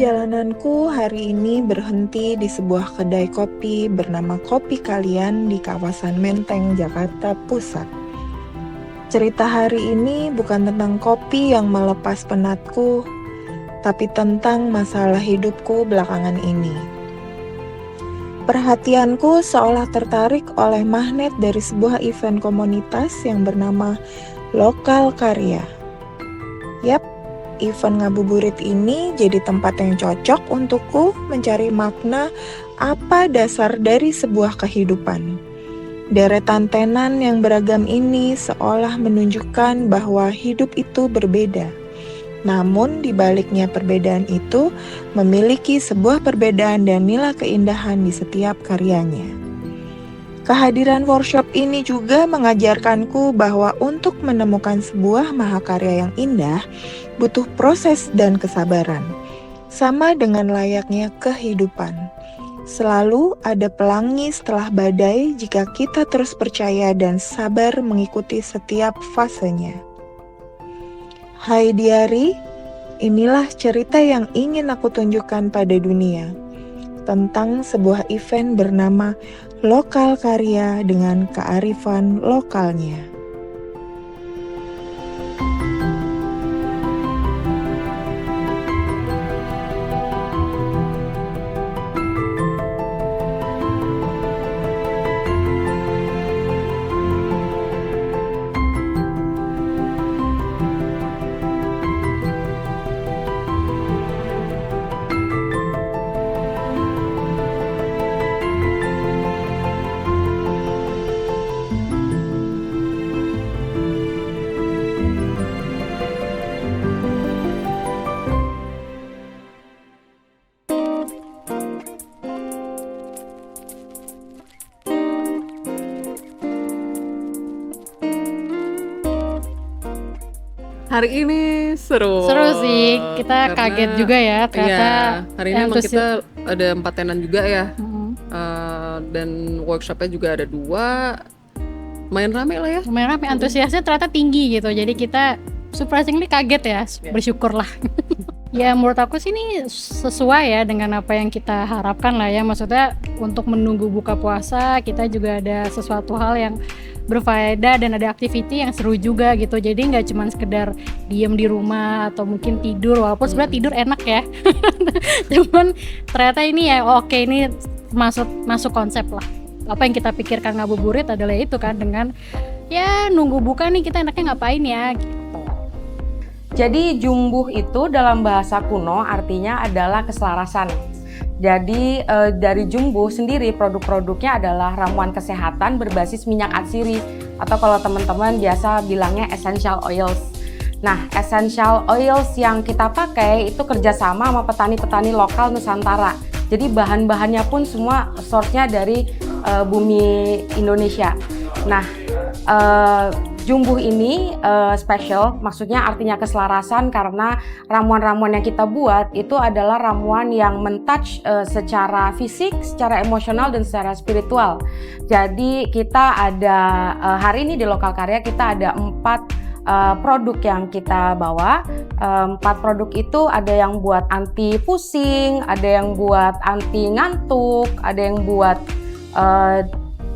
Perjalananku hari ini berhenti di sebuah kedai kopi bernama Kopi Kalian di kawasan Menteng, Jakarta Pusat. Cerita hari ini bukan tentang kopi yang melepas penatku, tapi tentang masalah hidupku belakangan ini. Perhatianku seolah tertarik oleh magnet dari sebuah event komunitas yang bernama Lokal Karya. Yap, event ngabuburit ini jadi tempat yang cocok untukku mencari makna apa dasar dari sebuah kehidupan. Deretan tenan yang beragam ini seolah menunjukkan bahwa hidup itu berbeda. Namun di baliknya perbedaan itu memiliki sebuah perbedaan dan nilai keindahan di setiap karyanya. Kehadiran workshop ini juga mengajarkanku bahwa untuk menemukan sebuah mahakarya yang indah butuh proses dan kesabaran. Sama dengan layaknya kehidupan. Selalu ada pelangi setelah badai jika kita terus percaya dan sabar mengikuti setiap fasenya. Hai diari, inilah cerita yang ingin aku tunjukkan pada dunia. Tentang sebuah event bernama Lokal Karya dengan kearifan lokalnya. Hari ini seru. Seru sih, kita kaget juga ya ternyata. Iya, hari ini emang entusi- kita ada 4 tenan juga ya. Mm-mm. Dan workshopnya juga ada 2. Lumayan rame lah ya. Lumayan rame, antusiasnya ternyata tinggi gitu. Jadi kita surprisingly kaget ya, bersyukurlah. Ya menurut aku sih ini sesuai ya dengan apa yang kita harapkan lah ya. Maksudnya untuk menunggu buka puasa kita juga ada sesuatu hal yang berfaedah dan ada activity yang seru juga gitu. Jadi nggak cuma sekedar diem di rumah atau mungkin tidur, walaupun sebenarnya tidur enak ya. Cuman ternyata ini ya oke, ini masuk konsep lah. Apa yang kita pikirkan ngabuburit adalah itu kan, dengan ya nunggu buka nih kita enaknya ngapain ya gitu. Jadi jumbuh itu dalam bahasa kuno artinya adalah keselarasan. Jadi dari jumbuh sendiri produk-produknya adalah ramuan kesehatan berbasis minyak atsiri atau kalau teman-teman biasa bilangnya essential oils. Nah, essential oils yang kita pakai itu kerjasama sama petani-petani lokal Nusantara. Jadi bahan-bahannya pun semua source-nya dari bumi Indonesia. Nah, jumbuh ini special, maksudnya artinya keselarasan karena ramuan-ramuan yang kita buat itu adalah ramuan yang mentouch secara fisik, secara emosional, dan secara spiritual. Jadi kita ada hari ini di Lokal Karya kita ada 4 produk yang kita bawa. 4 produk itu ada yang buat anti pusing, ada yang buat anti ngantuk, ada yang buat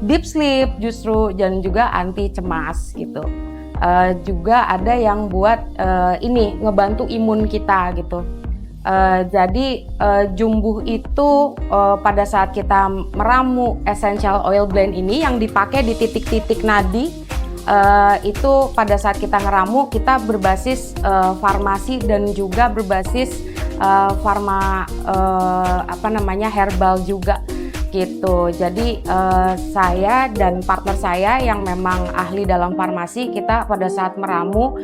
deep sleep justru, dan juga anti cemas gitu. Juga ada yang buat ini ngebantu imun kita gitu. Jadi jumbuh itu pada saat kita meramu essential oil blend ini yang dipakai di titik-titik nadi, itu pada saat kita ngeramu kita berbasis farmasi dan juga berbasis herbal juga gitu. Jadi saya dan partner saya yang memang ahli dalam farmasi, kita pada saat meramu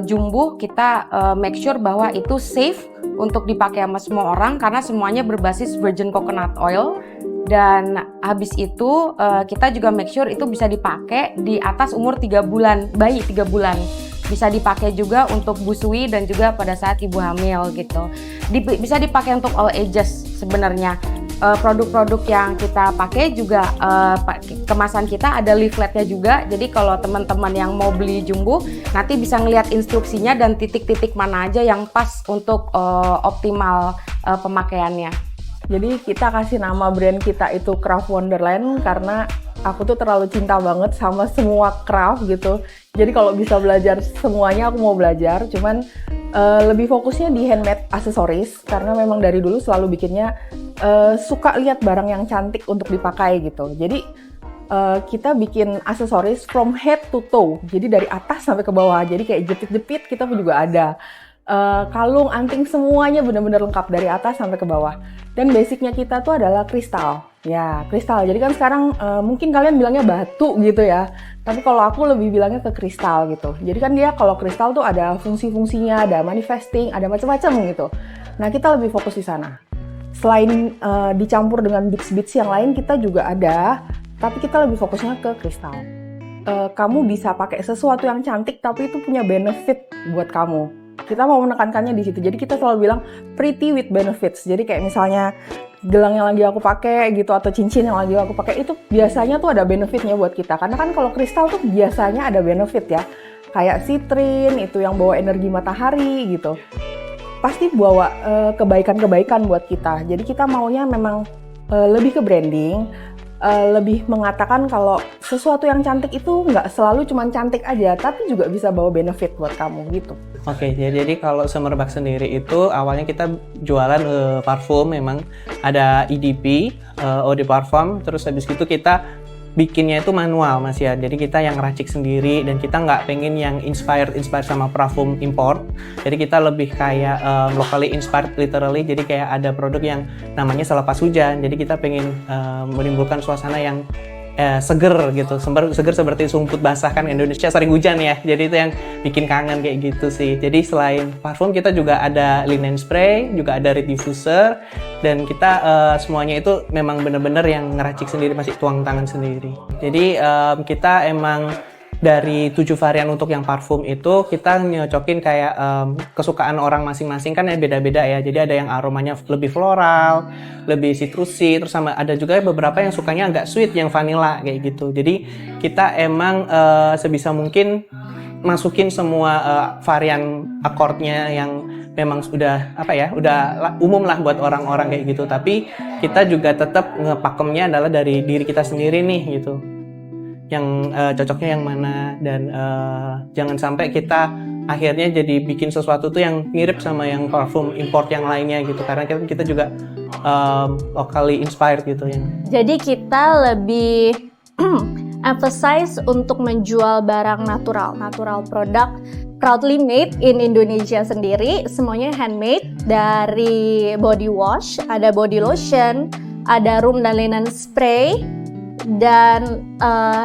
jumbuh kita make sure bahwa itu safe untuk dipakai sama semua orang karena semuanya berbasis virgin coconut oil. Dan habis itu kita juga make sure itu bisa dipakai di atas umur 3 bulan, bayi 3 bulan. Bisa dipakai juga untuk busui dan juga pada saat ibu hamil gitu. Bisa dipakai untuk all ages sebenarnya. Produk-produk yang kita pakai juga kemasan kita ada leafletnya juga. Jadi kalau teman-teman yang mau beli jumbo nanti bisa ngelihat instruksinya dan titik-titik mana aja yang pas untuk optimal pemakaiannya. Jadi kita kasih nama brand kita itu Craft Wonderland karena aku tuh terlalu cinta banget sama semua craft gitu. Jadi kalau bisa belajar semuanya aku mau belajar, cuman lebih fokusnya di handmade aksesoris karena memang dari dulu selalu bikinnya suka lihat barang yang cantik untuk dipakai gitu. Jadi kita bikin aksesoris from head to toe, jadi dari atas sampai ke bawah. Jadi kayak jepit-jepit kita juga ada. Kalung, anting, semuanya benar-benar lengkap dari atas sampai ke bawah. Dan basicnya kita tuh adalah kristal. Ya, kristal. Jadi kan sekarang mungkin kalian bilangnya batu gitu ya. Tapi kalau aku lebih bilangnya ke kristal gitu. Jadi kan dia kalau kristal tuh ada fungsi-fungsinya, ada manifesting, ada macam-macam gitu. Nah, kita lebih fokus di sana. Selain dicampur dengan beads-beads yang lain, kita juga ada. Tapi kita lebih fokusnya ke kristal. Kamu bisa pakai sesuatu yang cantik, tapi itu punya benefit buat kamu. Kita mau menekankannya di situ. Jadi kita selalu bilang pretty with benefits. Jadi kayak misalnya gelang yang lagi aku pakai gitu atau cincin yang lagi aku pakai itu biasanya tuh ada benefitnya buat kita. Karena kan kalau kristal tuh biasanya ada benefit ya. Kayak sitrin itu yang bawa energi matahari gitu. Pasti bawa kebaikan-kebaikan buat kita. Jadi kita maunya memang lebih ke branding. Lebih mengatakan kalau sesuatu yang cantik itu nggak selalu cuma cantik aja, tapi juga bisa bawa benefit buat kamu gitu. Oke, jadi kalau Semerbak sendiri itu awalnya kita jualan parfum, memang ada EDP, eau de parfum, terus habis itu kita bikinnya itu manual Mas ya, jadi kita yang racik sendiri dan kita nggak pengen yang inspired sama parfum import, jadi kita lebih kayak locally inspired literally, jadi kayak ada produk yang namanya selepas hujan, jadi kita pengen menimbulkan suasana yang seger gitu, seger seperti sumput basah, kan Indonesia sering hujan ya, jadi itu yang bikin kangen kayak gitu sih. Jadi selain parfum kita juga ada linen spray, juga ada reed diffuser, dan kita semuanya itu memang bener-bener yang ngeracik sendiri, masih tuang tangan sendiri. Jadi kita emang dari 7 varian untuk yang parfum itu kita nyocokin kayak kesukaan orang masing-masing, kan ya beda-beda ya. Jadi ada yang aromanya lebih floral, lebih citrusi, terus sama ada juga beberapa yang sukanya agak sweet, yang vanilla kayak gitu. Jadi kita emang sebisa mungkin masukin semua varian akordnya yang memang udah udah umum lah buat orang-orang kayak gitu. Tapi kita juga tetap ngepakemnya adalah dari diri kita sendiri nih gitu. Yang cocoknya yang mana, dan jangan sampai kita akhirnya jadi bikin sesuatu tuh yang mirip sama yang parfum import yang lainnya gitu, karena kita juga locally inspired gitu ya. Jadi kita lebih emphasize untuk menjual barang natural produk proudly made in Indonesia sendiri, semuanya handmade, dari body wash, ada body lotion, ada room dan linen spray, dan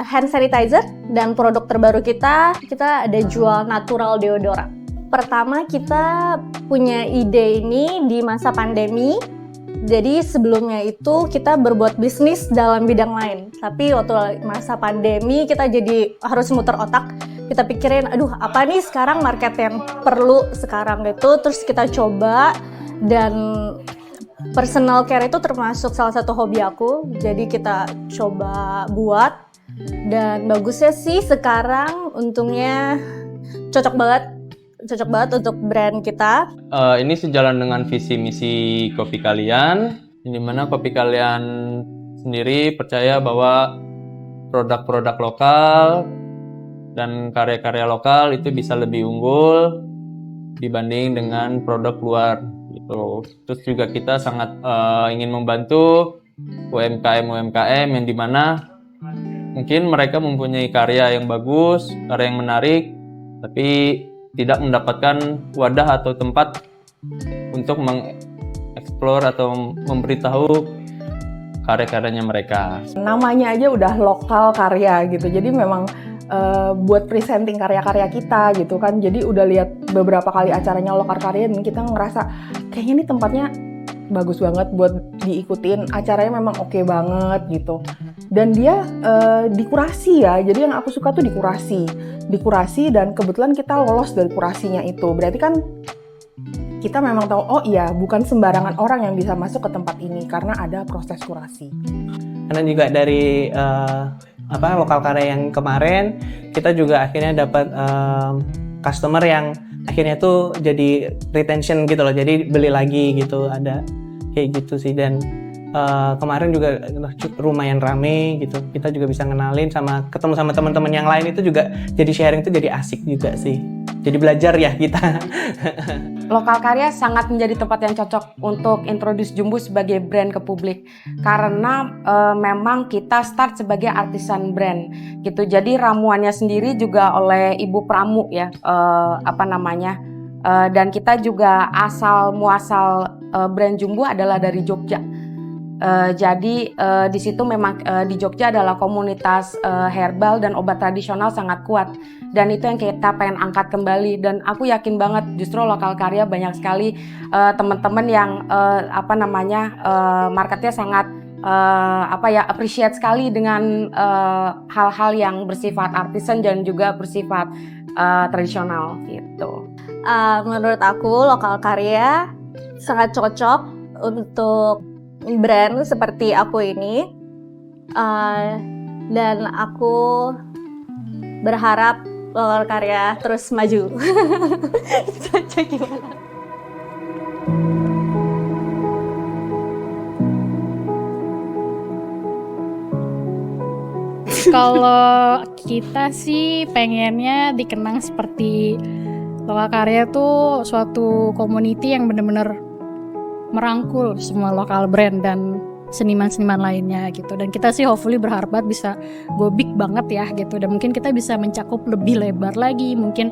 hand sanitizer, dan produk terbaru kita ada jual natural deodorant. Pertama kita punya ide ini di masa pandemi. Jadi sebelumnya itu kita berbuat bisnis dalam bidang lain. Tapi waktu masa pandemi kita jadi harus muter otak. Kita pikirin, aduh apa nih sekarang market yang perlu sekarang gitu. Terus kita coba, dan personal care itu termasuk salah satu hobi aku, jadi kita coba buat, dan bagusnya sih sekarang untungnya cocok banget untuk brand kita. Ini sejalan dengan visi misi Kopi Kalian, di mana Kopi Kalian sendiri percaya bahwa produk-produk lokal dan karya-karya lokal itu bisa lebih unggul dibanding dengan produk luar. Terus juga kita sangat ingin membantu UMKM yang dimana mungkin mereka mempunyai karya yang bagus, karya yang menarik, tapi tidak mendapatkan wadah atau tempat untuk mengeksplor atau memberitahu karya-karyanya mereka. Namanya aja udah lokal karya gitu, jadi memang buat presenting karya-karya kita gitu kan. Jadi udah lihat beberapa kali acaranya lokal karya dan kita ngerasa kayaknya ini tempatnya bagus banget buat diikutin, acaranya memang oke banget gitu. Dan dia dikurasi ya, jadi yang aku suka tuh dikurasi, dan kebetulan kita lolos dari kurasinya itu. Berarti kan kita memang tahu, oh iya bukan sembarangan orang yang bisa masuk ke tempat ini karena ada proses kurasi. Karena juga dari lokal karya yang kemarin kita juga akhirnya dapat customer yang akhirnya tuh jadi retention gitu loh, jadi beli lagi gitu, ada kayak gitu sih. Dan kemarin juga lumayan rame gitu, kita juga bisa ngenalin sama ketemu sama teman-teman yang lain, itu juga jadi sharing tuh jadi asik juga sih, jadi belajar ya kita. Lokal Karya sangat menjadi tempat yang cocok untuk introduce Jumbo sebagai brand ke publik karena memang kita start sebagai artisan brand gitu. Jadi ramuannya sendiri juga oleh Ibu Pramu ya, dan kita juga asal muasal brand Jumbo adalah dari Jogja. Jadi di situ memang di Jogja adalah komunitas herbal dan obat tradisional sangat kuat, dan itu yang kita pengen angkat kembali. Dan aku yakin banget justru Lokal Karya banyak sekali teman-teman yang marketnya sangat appreciate sekali dengan hal-hal yang bersifat artisan dan juga bersifat tradisional gitu. Menurut aku Lokal Karya sangat cocok untuk brand seperti aku ini, dan aku berharap Lokal Karya terus maju. Caca gimana? Kalau kita sih pengennya dikenang seperti Lokal Karya tuh suatu community yang benar-benar merangkul semua lokal brand dan seniman-seniman lainnya gitu. Dan kita sih hopefully berharap bisa go big banget ya gitu, dan mungkin kita bisa mencakup lebih lebar lagi, mungkin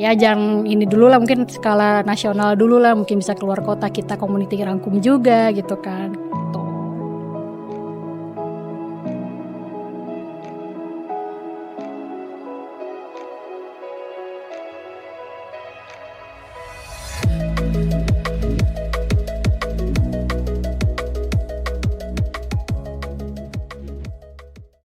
ya jangan ini dulu lah, mungkin skala nasional dulu lah, mungkin bisa keluar kota kita community rangkum juga gitu kan.